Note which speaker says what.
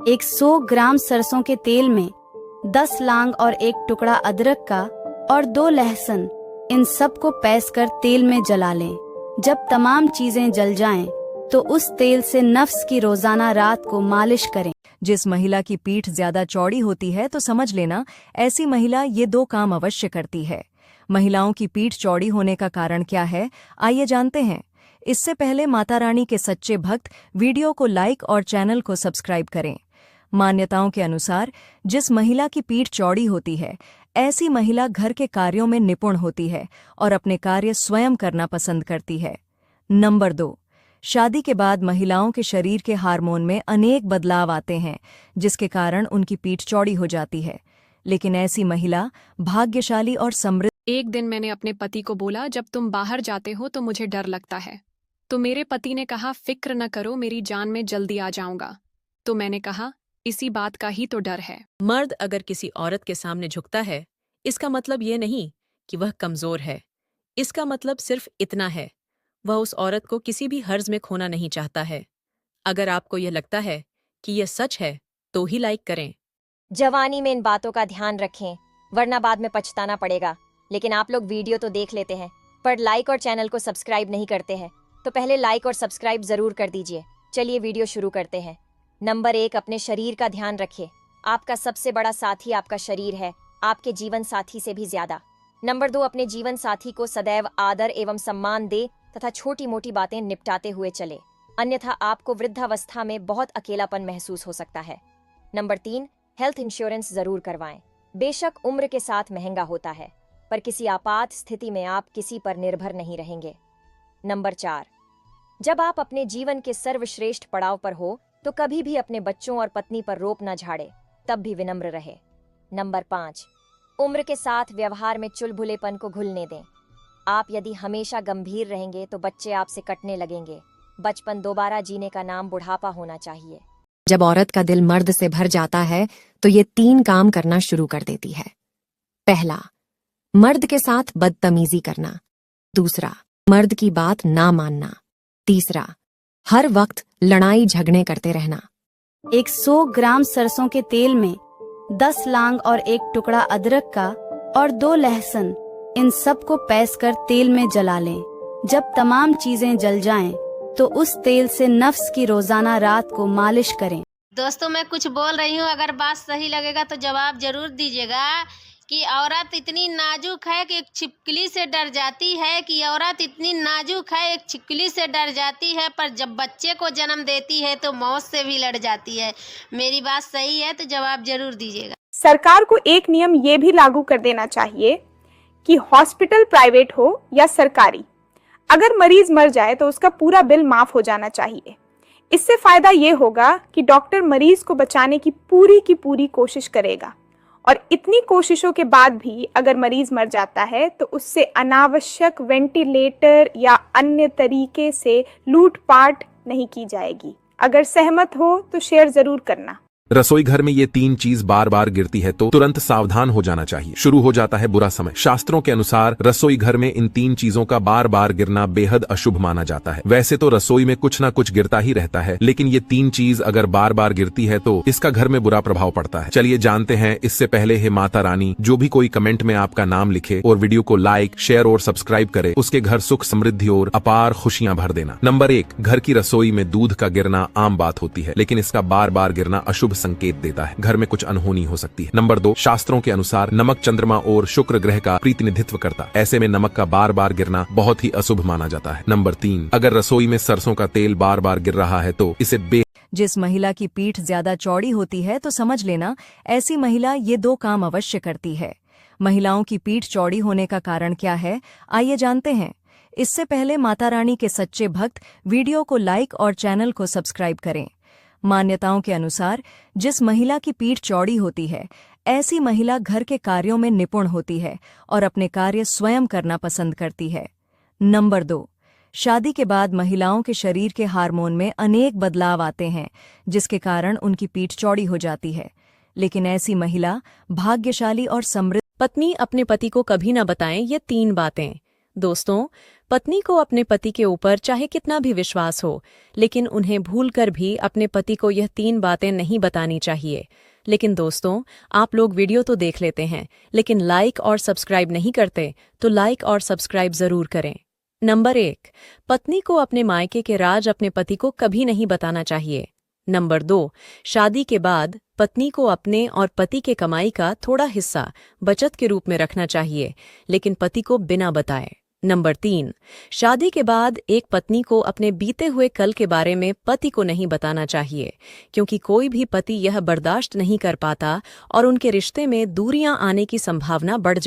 Speaker 1: एक 100 ग्राम सरसों के तेल में 10 लांग और एक टुकड़ा अदरक का और 2 लहसुन, इन सब को पीस कर तेल में जला लें। जब तमाम चीजें जल जाएं, तो उस तेल से नफ्स की रोजाना रात को मालिश करें।
Speaker 2: जिस महिला की पीठ ज्यादा चौड़ी होती है तो समझ लेना ऐसी महिला ये 2 काम अवश्य करती है। महिलाओं की पीठ चौड़ी होने का कारण क्या है, आइए जानते हैं। इससे पहले माता रानी के सच्चे भक्त वीडियो को लाइक और चैनल को सब्सक्राइब करें। मान्यताओं के अनुसार जिस महिला की पीठ चौड़ी होती है, ऐसी महिला घर के कार्यों में निपुण होती है और अपने कार्य स्वयं करना पसंद करती है। नंबर 2, शादी के बाद महिलाओं के शरीर के हार्मोन में अनेक बदलाव आते हैं, जिसके कारण उनकी पीठ चौड़ी हो जाती है। लेकिन ऐसी महिला भाग्यशाली और समृद्ध।
Speaker 3: एक दिन मैंने अपने पति को बोला, जब तुम बाहर जाते हो तो मुझे डर लगता है। तो मेरे पति ने कहा, फिक्र न करो, मेरी जान में जल्दी आ जाऊंगा। तो मैंने कहा, इसी बात का ही तो डर है।
Speaker 4: मर्द अगर किसी औरत के सामने झुकता है, इसका मतलब ये नहीं कि वह कमजोर है। इसका मतलब सिर्फ इतना है, वह उस औरत को किसी भी हर्ज में खोना नहीं चाहता है। अगर आपको यह लगता है कि यह सच है तो ही लाइक करें।
Speaker 5: जवानी में इन बातों का ध्यान रखें, वरना बाद में पछताना पड़ेगा। लेकिन आप लोग वीडियो तो देख लेते हैं, पर लाइक और चैनल को सब्सक्राइब नहीं करते हैं, तो पहले लाइक और सब्सक्राइब जरूर कर दीजिए। चलिए वीडियो शुरू करते हैं। नंबर 1, अपने शरीर का ध्यान रखिए। आपका सबसे बड़ा साथी आपका शरीर है, आपके जीवन साथी से भी ज्यादा। नंबर 2, अपने जीवन साथी को सदैव आदर एवं सम्मान दे तथा छोटी मोटी बातें निपटाते हुए चले, अन्यथा आपको वृद्धावस्था में बहुत अकेलापन महसूस हो सकता है। नंबर 3, हेल्थ इंश्योरेंस जरूर करवाएं। बेशक उम्र के साथ महंगा होता है, पर किसी आपात स्थिति में आप किसी पर निर्भर नहीं रहेंगे। नंबर 4, जब आप अपने जीवन के सर्वश्रेष्ठ पड़ाव पर हो तो कभी भी अपने बच्चों और पत्नी पर रोप न झाड़े, तब भी विनम्र रहे। नंबर 5, उम्र के साथ व्यवहार में चुलबुलेपन को घुलने दें। आप यदि हमेशा गंभीर रहेंगे तो बच्चे आपसे कटने लगेंगे। बचपन दोबारा जीने का नाम बुढ़ापा होना चाहिए।
Speaker 6: जब औरत का दिल मर्द से भर जाता है तो ये 3 काम करना शुरू कर देती है। पहला, मर्द के साथ बदतमीजी करना। दूसरा, मर्द की बात ना मानना। तीसरा, हर वक्त लड़ाई झगड़े करते रहना।
Speaker 1: एक 100 ग्राम सरसों के तेल में 10 लांग और एक टुकड़ा अदरक का और 2 लहसुन, इन सब को पीस कर तेल में जला लें। जब तमाम चीजें जल जाएं, तो उस तेल से नफ्स की रोजाना रात को मालिश करें।
Speaker 7: दोस्तों, मैं कुछ बोल रही हूँ, अगर बात सही लगेगा तो जवाब जरूर दीजिएगा। कि औरत इतनी नाजुक है कि एक छिपकली से डर जाती है, कि औरत इतनी नाजुक है एक छिपकली से डर जाती है, पर जब बच्चे को जन्म देती है तो मौत से भी लड़ जाती है। मेरी बात सही है तो जवाब जरूर दीजिएगा।
Speaker 8: सरकार को एक नियम ये भी लागू कर देना चाहिए कि हॉस्पिटल प्राइवेट हो या सरकारी, अगर मरीज मर जाए तो उसका पूरा बिल माफ हो जाना चाहिए। इससे फायदा ये होगा कि डॉक्टर मरीज को बचाने की पूरी कोशिश करेगा, और इतनी कोशिशों के बाद भी अगर मरीज मर जाता है तो उससे अनावश्यक वेंटिलेटर या अन्य तरीके से लूटपाट नहीं की जाएगी। अगर सहमत हो तो शेयर जरूर करना।
Speaker 9: रसोई घर में ये 3 चीज बार बार गिरती है तो तुरंत सावधान हो जाना चाहिए। शुरू हो जाता है बुरा समय। शास्त्रों के अनुसार रसोई घर में इन 3 चीजों का बार बार गिरना बेहद अशुभ माना जाता है। वैसे तो रसोई में कुछ ना कुछ गिरता ही रहता है, लेकिन ये 3 चीज अगर बार बार गिरती है तो इसका घर में बुरा प्रभाव पड़ता है। चलिए जानते हैं। इससे पहले हे माता रानी, जो भी कोई कमेंट में आपका नाम लिखे और वीडियो को लाइक, शेयर और सब्सक्राइब करे, उसके घर सुख समृद्धि और अपार खुशियां भर देना। नंबर 1, घर की रसोई में दूध का गिरना आम बात होती है, लेकिन इसका बार बार गिरना अशुभ संकेत देता है। घर में कुछ अनहोनी हो सकती है। नंबर 2, शास्त्रों के अनुसार नमक चंद्रमा और शुक्र ग्रह का प्रतिनिधित्व करता है। ऐसे में नमक का बार बार गिरना बहुत ही अशुभ माना जाता है। नंबर 3, अगर रसोई में सरसों का तेल बार बार गिर रहा है तो इसे
Speaker 2: जिस महिला की पीठ ज्यादा चौड़ी होती है तो समझ लेना ऐसी महिला ये 2 काम अवश्य करती है। महिलाओं की पीठ चौड़ी होने का कारण क्या है, आइए जानते हैं। इससे पहले माता रानी के सच्चे भक्त वीडियो को लाइक और चैनल को सब्सक्राइब करें। मान्यताओं के अनुसार जिस महिला की पीठ चौड़ी होती है, ऐसी महिला घर के कार्यों में निपुण होती है और अपने कार्य स्वयं करना पसंद करती है। नंबर 2, शादी के बाद महिलाओं के शरीर के हार्मोन में अनेक बदलाव आते हैं, जिसके कारण उनकी पीठ चौड़ी हो जाती है। लेकिन ऐसी महिला भाग्यशाली और समृद्ध।
Speaker 4: पत्नी अपने पति को कभी न बताएं ये 3 बातें। दोस्तों, पत्नी को अपने पति के ऊपर चाहे कितना भी विश्वास हो, लेकिन उन्हें भूलकर भी अपने पति को यह 3 बातें नहीं बतानी चाहिए। लेकिन दोस्तों, आप लोग वीडियो तो देख लेते हैं, लेकिन लाइक और सब्सक्राइब नहीं करते, तो लाइक और सब्सक्राइब जरूर करें। नंबर 1, पत्नी को अपने मायके के राज अपने पति को कभी नहीं बताना चाहिए। नंबर 2, शादी के बाद पत्नी को अपने और पति के कमाई का थोड़ा हिस्सा बचत के रूप में रखना चाहिए, लेकिन पति को बिना बताए। नंबर 3, शादी के बाद एक पत्नी को अपने बीते हुए कल के बारे में पति को नहीं बताना चाहिए, क्योंकि कोई भी पति यह बर्दाश्त नहीं कर पाता और उनके रिश्ते में दूरियां आने की संभावना बढ़